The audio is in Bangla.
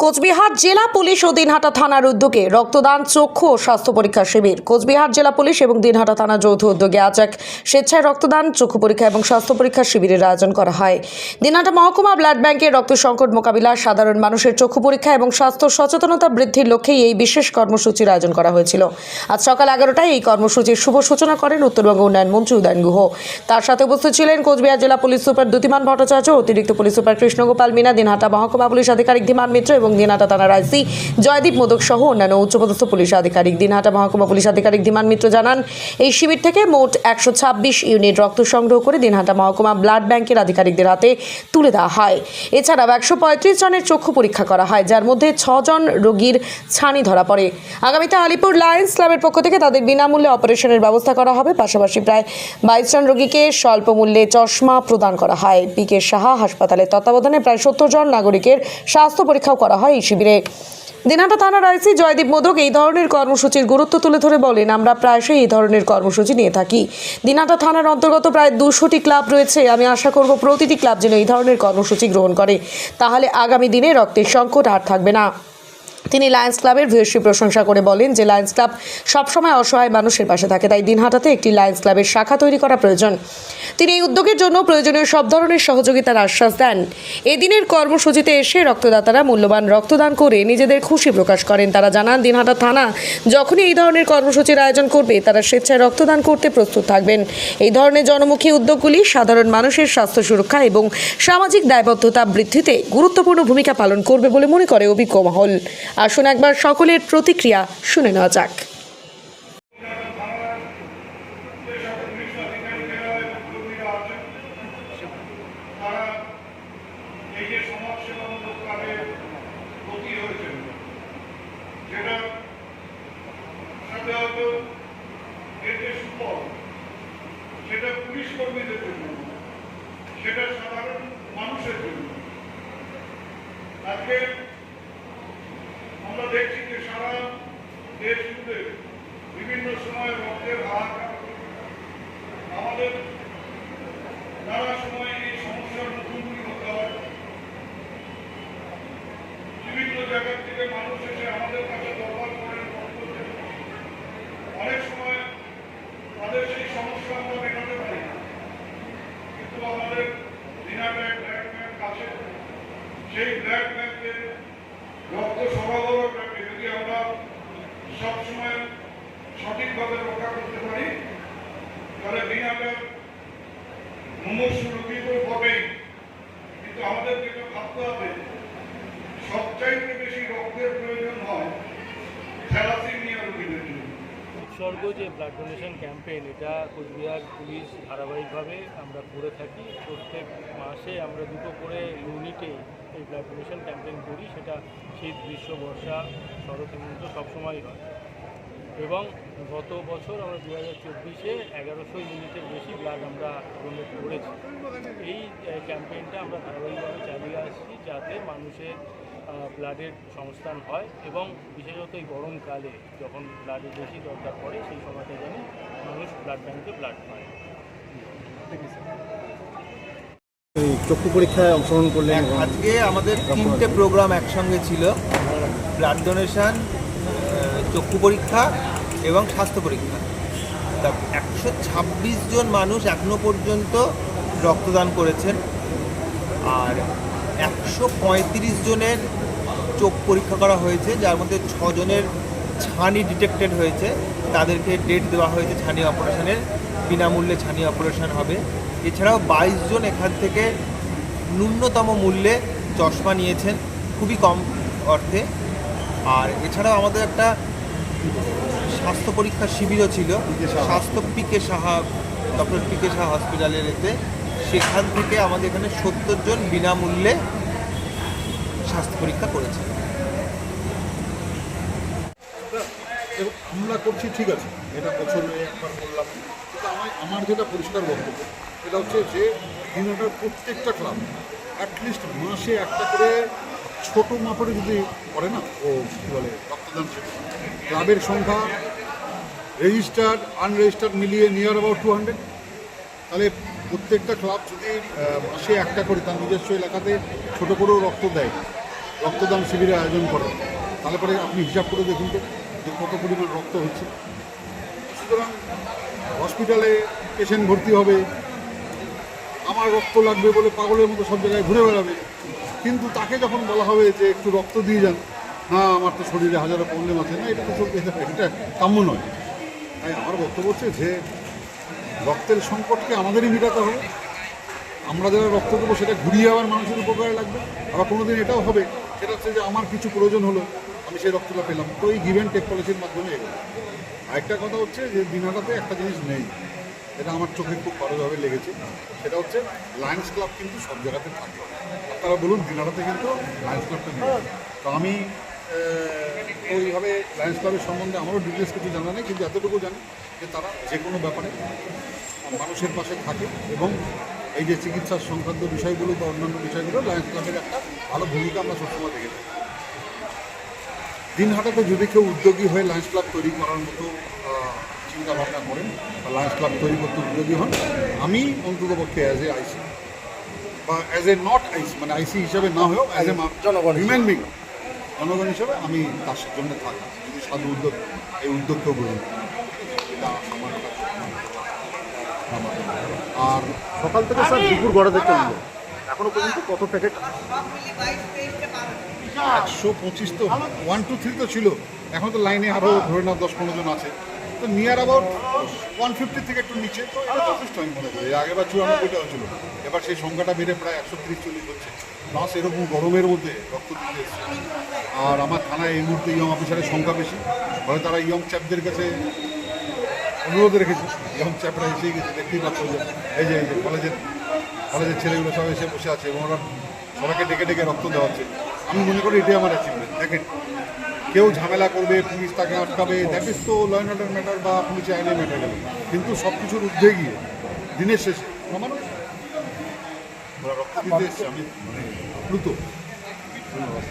কোচবিহার জেলা পুলিশ ও দিনহাটা থানার উদ্যোগে রক্তদান চক্ষু ও স্বাস্থ্য পরীক্ষা শিবির। কোচবিহার জেলা পুলিশ এবং দিনহাটা থানার যৌথ উদ্যোগে আজ এক স্বেচ্ছায় রক্তদান চক্ষু পরীক্ষা এবং স্বাস্থ্য পরীক্ষা শিবিরের আয়োজন করা হয়। দিনহাটা মহকুমা ব্লাড ব্যাংকে রক্ত সংকট মোকাবিলা, সাধারণ মানুষের চক্ষু পরীক্ষা এবং স্বাস্থ্য সচেতনতা বৃদ্ধির লক্ষ্যে এই বিশেষ কর্মসূচির আয়োজন করা হয়েছিল। আজ সকাল 11টায় এই কর্মসূচির শুভ সূচনা করেন উত্তরবঙ্গ উন্নয়ন মন্ত্রী উদয়ন গুহ। তার সাথে উপস্থিত ছিলেন কোচবিহার জেলা পুলিশ সুপার দ্যুতিমান ভট্টাচার্য, অতিরিক্ত পুলিশ সুপার কৃষ্ণগোপাল মিনা, দিনহাটা মহকুমা পুলিশ আধিকারিক ধীমান মিত্র এবং দিনহাটা থানার আইসি জয়দীপ মোদক সহ অন্যান্য উচ্চপদস্থ পুলিশ আধিকারিক। দিনহাটা মহকুমা পুলিশ আধিকারিক ধীমান মিত্র জানান, এই শিবির থেকে মোট 126 ইউনিট রক্ত সংগ্রহ করে দিনহাটা মহকুমা ব্লাড ব্যাংকের আধিকারিকদের হাতে তুলে দেওয়া হয়। এছাড়াও 135 জনের চক্ষু পরীক্ষা করা হয়, যার মধ্যে 6 জন রোগীর ছানি ধরা পড়ে। আগামীতে আলিপুর লায়ন্স ক্লাবের পক্ষ থেকে তাদের বিনামূল্যে অপারেশনের ব্যবস্থা করা হবে। পাশাপাশি প্রায় 22 জন রোগীকে স্বল্প মূল্যে চশমা প্রদান করা হয়। পি.কে. সাহা হাসপাতালের তত্ত্বাবধানে প্রায় 70 জন নাগরিকের স্বাস্থ্য পরীক্ষাও করা হয় এই শিবিরে। দিনহাটা থানার আইসি জয়দীপ মোদক এই ধরনের কর্মসূচির গুরুত্ব তুলে ধরে বলেন, আমরা প্রায়শই এই ধরনের কর্মসূচি নিয়ে থাকি। দিনহাটা থানার অন্তর্গত প্রায় 200টি ক্লাব রয়েছে। আমি আশা করব প্রতিটি ক্লাব যেন এই ধরনের কর্মসূচি গ্রহণ করে, তাহলে আগামী দিনে রক্তের সংকট আর থাকবে না। তিনি লায়ন্স ক্লাবের ভূয়সী প্রশংসা করে বলেন যে লায়ন্স ক্লাব সবসময় অসহায় মানুষের পাশে থাকে, তাই দিনহাটাতে একটি লায়ন্স ক্লাবের শাখা তৈরি করা প্রয়োজন। তিনি এই উদ্যোগের জন্য প্রয়োজনীয় সব ধরনের সহযোগিতার আশ্বাস দেন। এদিনের কর্মসূচিতে এসে রক্তদাতারা মূল্যবান রক্তদান করে নিজেদের খুশি প্রকাশ করেন। তারা জানান, দিনহাটা থানা যখনই এই ধরনের কর্মসূচির আয়োজন করবে, তারা স্বেচ্ছায় রক্তদান করতে প্রস্তুত থাকবেন। এই ধরনের জনমুখী উদ্যোগগুলি সাধারণ মানুষের স্বাস্থ্য সুরক্ষা এবং সামাজিক দায়বদ্ধতা বৃদ্ধিতে গুরুত্বপূর্ণ ভূমিকা পালন করবে বলে মনে করে অভিজ্ঞ মহল। আসুন একবার সকলের প্রতিক্রিয়া শুনে নেওয়া যাক। সেটা পুলিশ কর্মীদের জন্য, সেটা সাধারণ মানুষের জন্য। আজকে আমরা দেখছি যে সারা দেশ জুড়ে বিভিন্ন সময় রক্তের হাহাকার, আমাদের নানা সময় এই সমস্যার মুখোমুখি হতে হয়। বিভিন্ন জায়গা থেকে মানুষ এসে আমাদের কাছে দরবার করেন, অনেক সময় তাদের সেই সমস্যা আমরা মেটাতে পারি না, কিন্তু আমাদের দিনহাটা ব্লাড ব্যাংক আছে। সেই ব্লাড ব্যাংকে রক্ত সরবরাহটাকে যদি আমরা সবসময় সঠিকভাবে রক্ষা করতে পারি, তাহলে দিনহাটার মুমূর্ষু রোগী তো বটেই, কিন্তু আমাদের যেটা ভাবতে হবে, সবচাইতে বেশি রক্তের প্রয়োজন হয় থ্যালাসেমিয়া রোগীদের জন্য। উৎসর্গ যে ব্লাড ডোনেশন ক্যাম্পেইন, এটা কোচবিহার পুলিশ ধারাবাহিকভাবে আমরা করে থাকি। প্রত্যেক মাসে আমরা 2টো করে ইউনিটে এই ব্লাড ডোনেশন ক্যাম্পেইন করি। সেটা শীত, গ্রীষ্ম, বর্ষা, শরৎ, হেমন্ত সবসময়ই হয়। এবং গত বছর আমরা 2024-এ 1100 ইউনিটের বেশি ব্লাড আমরা ডোনেট করেছি। এই ক্যাম্পেইনটা আমরা ধারাবাহিকভাবে চালিয়ে আসছি, যাতে মানুষের ব্লাডের সংস্থান হয় এবং বিশেষত এই গরমকালে যখন ব্লাডের বেশি দরকার পড়ে, সেই সময়টা যেন মানুষ ব্লাড ব্যাংকে ব্লাড পায়। এই চক্ষু পরীক্ষায় অংশগ্রহণ করলেন। আজকে আমাদের 3টে প্রোগ্রাম একসঙ্গে ছিল, ব্লাড ডোনেশন, চক্ষু পরীক্ষা এবং স্বাস্থ্য পরীক্ষা। তা 126 জন মানুষ এখনো পর্যন্ত রক্তদান করেছেন, আর 135 জনের চোখ পরীক্ষা করা হয়েছে, যার মধ্যে 6 জনের ছানি ডিটেক্টেড হয়েছে। তাদেরকে ডেট দেওয়া হয়েছে ছানি অপারেশনের, বিনামূল্যে ছানি অপারেশন হবে। এছাড়াও 22 জন এখান থেকে ন্যূনতম মূল্যে চশমা নিয়েছেন, খুবই কম অর্থে। আর এছাড়াও আমাদের একটা স্বাস্থ্য পরীক্ষার শিবিরও ছিল, স্বাস্থ্য PK. Saha, doctor PK. Saha হসপিটালের এতে। সেখান থেকে আমাদের এখানে 70 জন বিনামূল্যে স্বাস্থ্য পরীক্ষা করেছে। আমরা করছি, ঠিক আছে, এটা বছরে একবার করলাম, কিন্তু আমার যেটা পরিষ্কার বক্তব্য, এটা হচ্ছে যে দিনহাটার প্রত্যেকটা ক্লাব অ্যাটলিস্ট মাসে একটা করে ছোটো মাপের যদি করে না, ও কী বলে রক্তদান শিবির, ক্লাবের সংখ্যা রেজিস্টার্ড আনরেজিস্টার্ড মিলিয়ে নিয়ার অ্যাবাউট 200, তাহলে প্রত্যেকটা ক্লাব যদি মাসে একটা করে তার নিজস্ব এলাকাতে ছোটো করেও রক্ত দেয়, রক্তদান শিবিরের আয়োজন করে, তাহলে পরে আপনি হিসাব করে দেখুন তো যে কত পরিমাণ রক্ত হচ্ছে। সুতরাং হসপিটালে পেশেন্ট ভর্তি হবে, আমার রক্ত লাগবে বলে পাগলের মতো সব জায়গায় ঘুরে বেড়াবে, কিন্তু তাকে যখন বলা হবে যে একটু রক্ত দিয়ে যান, হ্যাঁ আমার তো শরীরে হাজারো প্রবলেম আছে, না এটা তো চলতে এটা কাম্য নয়। তাই আমার বক্তব্য হচ্ছে যে রক্তের সংকটকে আমাদেরই মেটাতে হবে। আমরা যারা রক্ত দেবো সেটা ঘুরিয়ে আবার মানুষের উপকারে লাগবে। আবার কোনো দিন এটাও হবে, সেটা হচ্ছে যে আমার কিছু প্রয়োজন হলো, আমি সেই রক্তটা পেলাম, তো এই গিভ অ্যান্ড টেক পলিসির মাধ্যমে এগোবে। আরেকটা কথা হচ্ছে যে দিনহাটাতে একটা জিনিস নেই, এটা আমার চোখে খুব ভালোভাবে লেগেছে, সেটা হচ্ছে লায়ন্স ক্লাব কিন্তু সব জায়গাতে থাকে। আপনারা বলুন দিনহাটাতে কিন্তু লায়ন্স ক্লাবটা নেই। তো আমি ওইভাবে লায়ন্স ক্লাবের সম্বন্ধে আমারও ডিটেলস কিছু জানা নেই, কিন্তু এতটুকু জানি যে তারা যে কোনো ব্যাপারে মানুষের পাশে থাকে এবং এই যে চিকিৎসার সংক্রান্ত বিষয়গুলো বা অন্যান্য বিষয়গুলো লায়ন্স ক্লাবের একটা ভালো ভূমিকা আমরা সবসময় দেখে থাকি। দিনহাটাতে যদি কেউ উদ্যোগী হয়ে লায়ন্স ক্লাব তৈরি করার মতো চিন্তা ভাবনা করেন বা লায়ন্স ক্লাব তৈরি করতে উদ্যোগী হন, আমি অন্ততপক্ষে অ্যাজ এ আইসি বা অ্যাজ এ নট আইসি, মানে আইসি হিসাবে না হয়েও অ্যাজ এ হিউম্যান বিং, জনগণ হিসাবে আমি তার জন্য থাকি যদি সাধু উদ্যোগ এই উদ্যোগকেও গ্রহণ করি। এটা আমার আর সকাল থেকে স্যার দুপুর গড়াতে চললো, এখনো পর্যন্ত কত প্যাকেট? 125 তো 1 2 3 তো ছিল, এখন তো লাইনে আরও ধরে নাও 10-15 জন আছে, তো নিয়ার অ্যাবাউট 150 থেকে একটু নিচে, তো এটা যথেষ্ট আমি মনে করি। আগেবার 94টাও ছিল, এবার সেই সংখ্যাটা বেড়ে প্রায় 130-140 হচ্ছে। প্লাস এরকম গরমের মধ্যে রক্ত দিতে এসছে। আর আমার থানায় এই মুহূর্তে ইয়ং অফিসারের সংখ্যা বেশি, ফলে তারা ইয়ং চ্যাপদের কাছে অনুরোধ রেখেছে, ইয়ং চ্যাপরা এসেই গেছে, দেখতেই পাচ্ছ যে এই যে কলেজের ছেলেগুলো সব এসে বসে আছে এবং ওরা সবাইকে ডেকে ডেকে রক্ত দেওয়া হচ্ছে। আমি মনে করি এটাই আমার অ্যাচিভমেন্ট। দেখেন, কেউ ঝামেলা করবে, পুলিশ তাকে আটকাবে, দ্যাট ইজ তো ল অ্যান্ড অর্ডার ম্যাটার বা পুলিশের আইনের ম্যাটার গেল, কিন্তু সব কিছুর ঊর্ধ্বে গিয়ে দিনের শেষে আমার ওরা রক্ত দিতে এসছে, আমি মানে আপ্লুত। ধন্যবাদ।